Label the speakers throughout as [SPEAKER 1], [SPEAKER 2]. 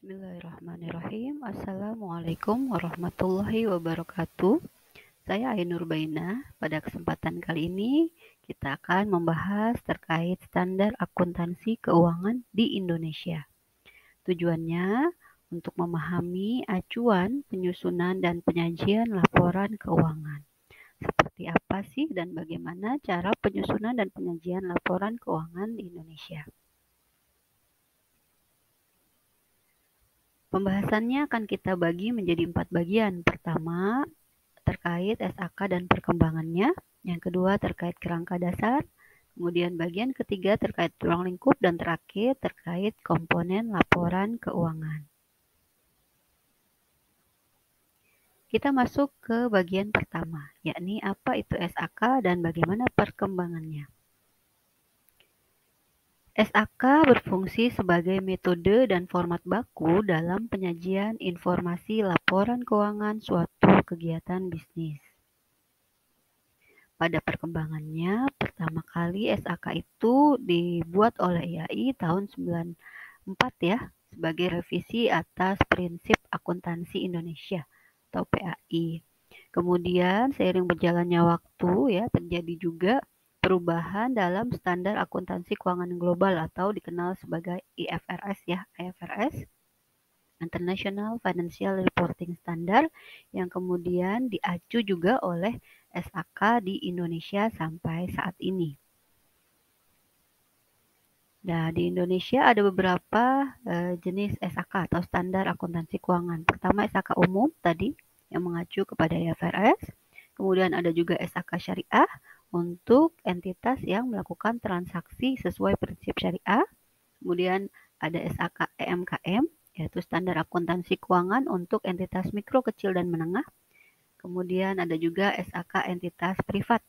[SPEAKER 1] Bismillahirrahmanirrahim. Assalamualaikum warahmatullahi wabarakatuh. Saya Ainur Baina. Pada kesempatan kali ini kita akan membahas terkait standar akuntansi keuangan di Indonesia. Tujuannya untuk memahami acuan, penyusunan, dan penyajian laporan keuangan. Seperti apa sih dan bagaimana cara penyusunan dan penyajian laporan keuangan di Indonesia? Pembahasannya akan kita bagi menjadi 4 bagian. Pertama, terkait SAK dan perkembangannya. Yang kedua, terkait kerangka dasar. Kemudian bagian ketiga terkait ruang lingkup. Dan terakhir, terkait komponen laporan keuangan. Kita masuk ke bagian pertama, yakni apa itu SAK dan bagaimana perkembangannya. SAK berfungsi sebagai metode dan format baku dalam penyajian informasi laporan keuangan suatu kegiatan bisnis. Pada perkembangannya, pertama kali SAK itu dibuat oleh IAI tahun 94 ya, sebagai revisi atas prinsip akuntansi Indonesia atau PAI. Kemudian seiring berjalannya waktu ya, terjadi juga perubahan dalam standar akuntansi keuangan global atau dikenal sebagai IFRS ya, IFRS International Financial Reporting Standard, yang kemudian diacu juga oleh SAK di Indonesia sampai saat ini. Nah, di Indonesia ada beberapa jenis SAK atau standar akuntansi keuangan. Pertama, SAK umum tadi yang mengacu kepada IFRS. Kemudian ada juga SAK syariah untuk entitas yang melakukan transaksi sesuai prinsip syariah. Kemudian ada SAK EMKM, yaitu standar akuntansi keuangan untuk entitas mikro, kecil, dan menengah. Kemudian ada juga SAK entitas privat,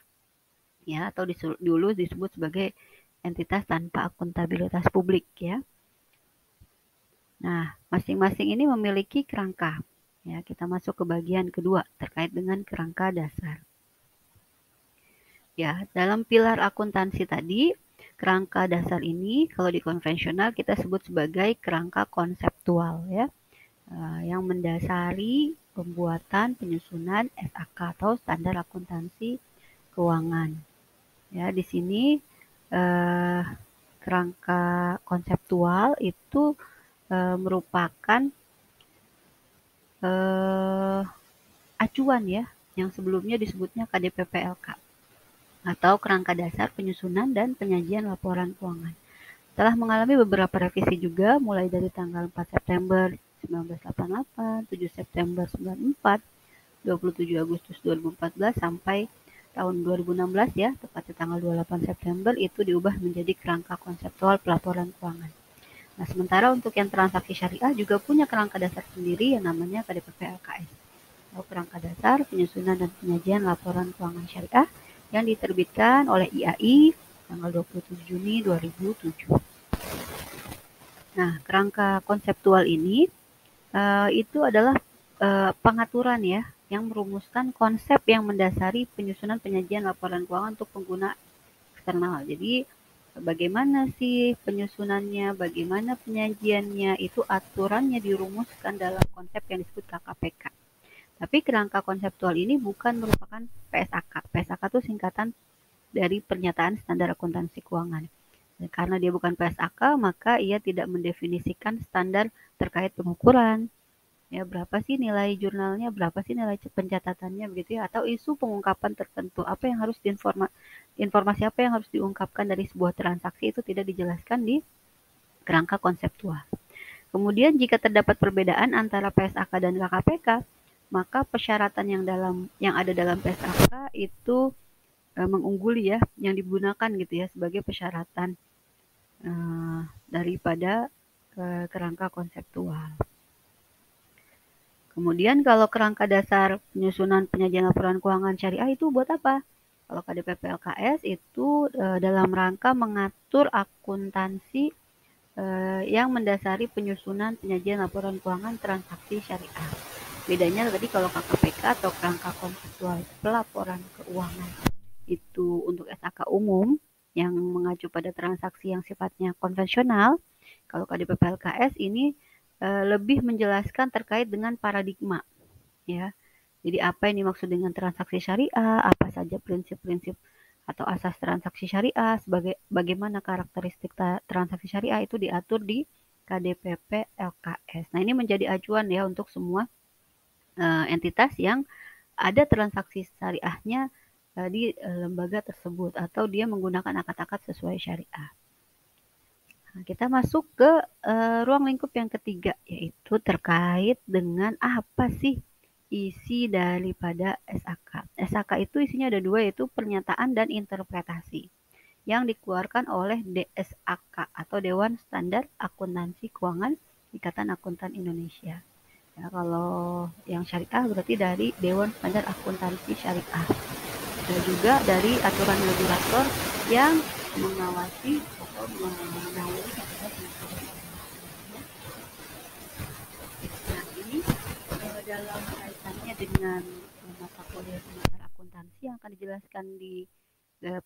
[SPEAKER 1] ya, atau dulu disebut sebagai entitas tanpa akuntabilitas publik, ya. Nah, masing-masing ini memiliki kerangka. Ya, kita masuk ke bagian kedua terkait dengan kerangka dasar. Ya, dalam pilar akuntansi tadi, kerangka dasar ini kalau di konvensional kita sebut sebagai kerangka konseptual ya, yang mendasari pembuatan penyusunan SAK atau standar akuntansi keuangan. Ya, di sini kerangka konseptual itu merupakan acuan ya, yang sebelumnya disebutnya KDPPLK atau kerangka dasar penyusunan dan penyajian laporan keuangan. Telah mengalami beberapa revisi juga mulai dari tanggal 4 September 1988, 7 September 94, 27 Agustus 2014 sampai tahun 2016 ya, tepatnya tanggal 28 September itu diubah menjadi kerangka konseptual pelaporan keuangan. Nah, sementara untuk yang transaksi syariah juga punya kerangka dasar sendiri yang namanya KDPP-LKS atau kerangka dasar penyusunan dan penyajian laporan keuangan syariah yang diterbitkan oleh IAI tanggal 27 Juni 2007. Nah, kerangka konseptual ini itu adalah pengaturan ya yang merumuskan konsep yang mendasari penyusunan penyajian laporan keuangan untuk pengguna eksternal. Jadi bagaimana sih penyusunannya, bagaimana penyajiannya, itu aturannya dirumuskan dalam konsep yang disebut KKPK. Tapi kerangka konseptual ini bukan merupakan PSAK. PSAK itu singkatan dari Pernyataan Standar Akuntansi Keuangan. Dan karena dia bukan PSAK, maka ia tidak mendefinisikan standar terkait pengukuran. Ya, berapa sih nilai jurnalnya, berapa sih nilai pencatatannya begitu ya, atau isu pengungkapan tertentu, apa yang harus informasi apa yang harus diungkapkan dari sebuah transaksi itu tidak dijelaskan di kerangka konseptual. Kemudian jika terdapat perbedaan antara PSAK dan KKPK, maka persyaratan yang ada dalam PSAK itu mengungguli ya, yang digunakan gitu ya sebagai persyaratan daripada kerangka konseptual. Kemudian kalau kerangka dasar penyusunan penyajian laporan keuangan syariah itu buat apa? Kalau KDPP-LKS itu dalam rangka mengatur akuntansi yang mendasari penyusunan penyajian laporan keuangan transaksi syariah. Bedanya tadi kalau KKPK atau kerangka konseptual pelaporan keuangan itu untuk SAK umum yang mengacu pada transaksi yang sifatnya konvensional. Kalau KDPP-LKS ini lebih menjelaskan terkait dengan paradigma, ya. Jadi apa yang dimaksud dengan transaksi syariah, apa saja prinsip-prinsip atau asas transaksi syariah, sebagai bagaimana karakteristik transaksi syariah itu diatur di KDPP LKS. Nah, ini menjadi acuan ya untuk semua entitas yang ada transaksi syariahnya di lembaga tersebut atau dia menggunakan akad-akad sesuai syariah. Nah, kita masuk ke ruang lingkup yang ketiga, yaitu terkait dengan apa sih isi daripada SAK. SAK itu isinya ada dua, yaitu pernyataan dan interpretasi yang dikeluarkan oleh DSAK atau Dewan Standar Akuntansi Keuangan Ikatan Akuntan Indonesia. Ya, kalau yang syariah berarti dari Dewan Standar Akuntansi Syariah. Dan juga dari aturan regulator yang mengawasi atau menaungi Nah, ini dalam kaitannya dengan mata kuliah semester akuntansi yang akan dijelaskan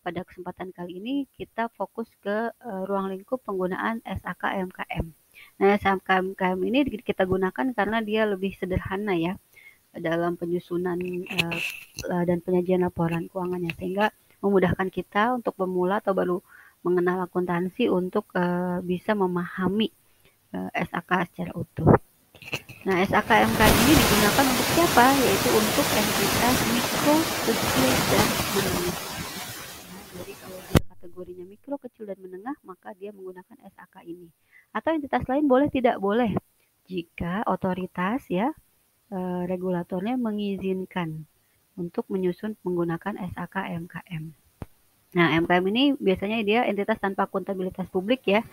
[SPEAKER 1] pada kesempatan kali ini, kita fokus ke ruang lingkup penggunaan SAK MKM. Nah, SAK MKM ini kita gunakan karena dia lebih sederhana ya dalam penyusunan dan penyajian laporan keuangannya, sehingga memudahkan kita untuk pemula atau baru mengenal akuntansi untuk bisa memahami SAK secara utuh. Nah, SAK MKM ini digunakan untuk siapa? Yaitu untuk entitas mikro, kecil, dan menengah. Nah, jadi kalau dia kategorinya mikro, kecil, dan menengah, maka dia menggunakan SAK ini. Atau entitas lain boleh tidak? Boleh. Jika otoritas ya regulatornya mengizinkan untuk menyusun menggunakan SAK MKM. Nah, MKM ini biasanya dia entitas tanpa akuntabilitas publik ya.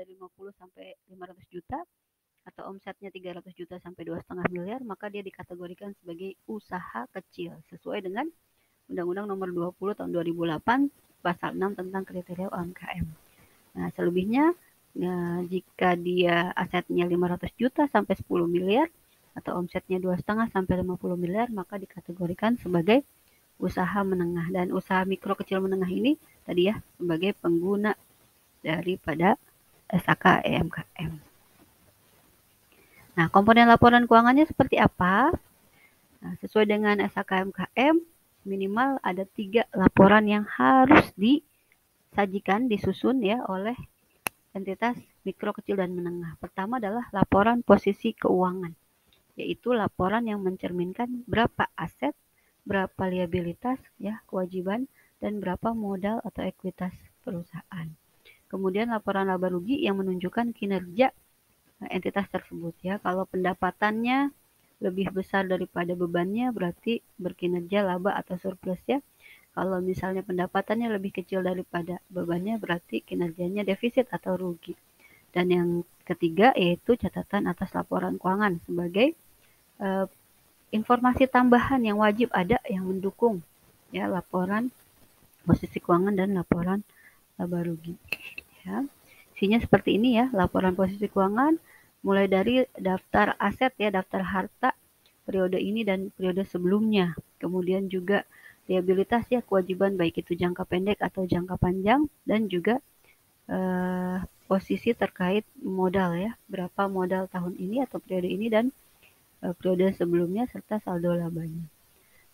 [SPEAKER 1] 50 sampai 500 juta atau omsetnya 300 juta sampai 2,5 miliar, maka dia dikategorikan sebagai usaha kecil sesuai dengan Undang-Undang Nomor 20 Tahun 2008 Pasal 6 tentang kriteria UMKM. Nah, selebihnya jika dia asetnya 500 juta sampai 10 miliar atau omsetnya 2,5 sampai 50 miliar, maka dikategorikan sebagai usaha menengah. Dan usaha mikro kecil menengah ini tadi ya sebagai pengguna daripada SAK EMKM. Nah, komponen laporan keuangannya seperti apa? Nah, sesuai dengan SAK EMKM, minimal ada 3 laporan yang harus disajikan, disusun ya oleh entitas mikro, kecil, dan menengah. Pertama adalah laporan posisi keuangan, yaitu laporan yang mencerminkan berapa aset, berapa liabilitas, ya kewajiban, dan berapa modal atau ekuitas perusahaan. Kemudian laporan laba rugi yang menunjukkan kinerja entitas tersebut ya. Kalau pendapatannya lebih besar daripada bebannya berarti berkinerja laba atau surplus ya. Kalau misalnya pendapatannya lebih kecil daripada bebannya berarti kinerjanya defisit atau rugi. Dan yang ketiga yaitu catatan atas laporan keuangan sebagai informasi tambahan yang wajib ada yang mendukung ya laporan posisi keuangan dan laporan laba rugi. Ya. Isinya seperti ini ya, laporan posisi keuangan mulai dari daftar aset ya, daftar harta periode ini dan periode sebelumnya. Kemudian juga liabilitas ya, kewajiban baik itu jangka pendek atau jangka panjang, dan juga posisi terkait modal ya, berapa modal tahun ini atau periode ini dan periode sebelumnya serta saldo labanya.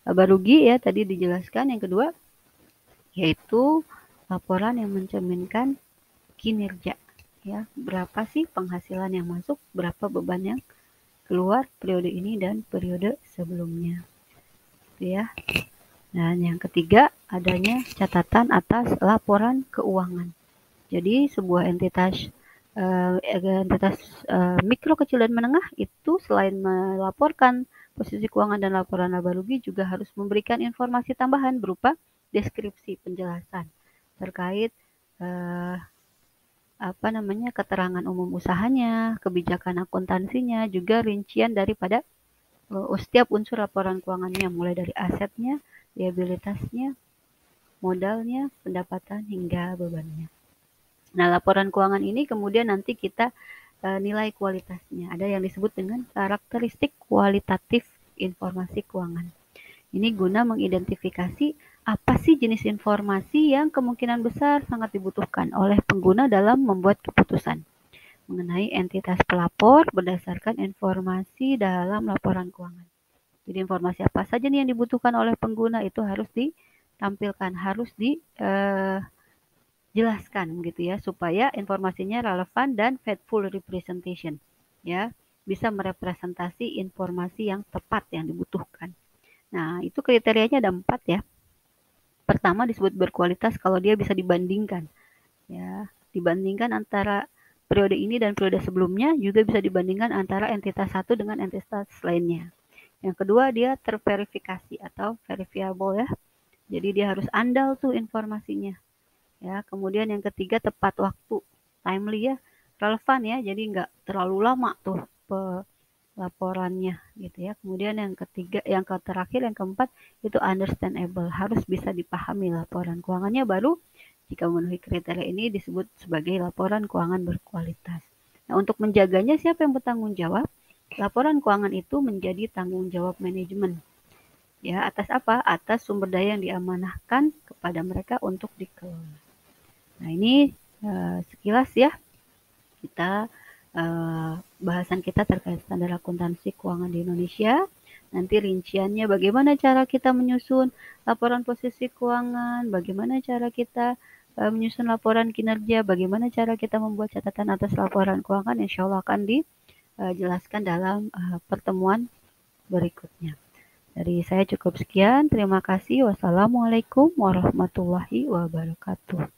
[SPEAKER 1] Laba rugi ya tadi dijelaskan. Yang kedua yaitu laporan yang mencerminkan kinerja ya, berapa sih penghasilan yang masuk, berapa beban yang keluar periode ini dan periode sebelumnya ya. Dan yang ketiga adanya catatan atas laporan keuangan. Jadi sebuah entitas mikro, kecil, dan menengah itu selain melaporkan posisi keuangan dan laporan laba rugi juga harus memberikan informasi tambahan berupa deskripsi penjelasan terkait keterangan umum usahanya, kebijakan akuntansinya, juga rincian daripada setiap unsur laporan keuangannya, mulai dari asetnya, liabilitasnya, modalnya, pendapatan, hingga bebannya. Nah, laporan keuangan ini kemudian nanti kita nilai kualitasnya. Ada yang disebut dengan karakteristik kualitatif informasi keuangan. Ini guna mengidentifikasi apa sih jenis informasi yang kemungkinan besar sangat dibutuhkan oleh pengguna dalam membuat keputusan mengenai entitas pelapor berdasarkan informasi dalam laporan keuangan. Jadi informasi apa saja nih yang dibutuhkan oleh pengguna itu harus ditampilkan, harus dijelaskan gitu ya, supaya informasinya relevan dan faithful representation, ya, bisa merepresentasi informasi yang tepat yang dibutuhkan. Nah, itu kriterianya ada 4 ya. Pertama disebut berkualitas kalau dia bisa dibandingkan. Ya, dibandingkan antara periode ini dan periode sebelumnya, juga bisa dibandingkan antara entitas satu dengan entitas lainnya. Yang kedua, dia terverifikasi atau verifiable ya. Jadi dia harus andal tuh informasinya. Ya, kemudian yang ketiga tepat waktu, timely ya, relevan ya. Jadi nggak terlalu lama tuh laporannya gitu ya. Kemudian yang ketiga, yang terakhir, yang keempat itu understandable, harus bisa dipahami laporan keuangannya, baru jika memenuhi kriteria ini disebut sebagai laporan keuangan berkualitas. Nah, untuk menjaganya siapa yang bertanggung jawab? Laporan keuangan itu menjadi tanggung jawab manajemen. Ya, atas apa? Atas sumber daya yang diamanahkan kepada mereka untuk dikelola. Nah, ini sekilas ya kita bahasan kita terkait standar akuntansi keuangan di Indonesia. Nanti rinciannya bagaimana cara kita menyusun laporan posisi keuangan, bagaimana cara kita menyusun laporan kinerja, bagaimana cara kita membuat catatan atas laporan keuangan, insya Allah akan dijelaskan dalam pertemuan berikutnya. Dari saya cukup sekian, terima kasih. Wassalamualaikum warahmatullahi wabarakatuh.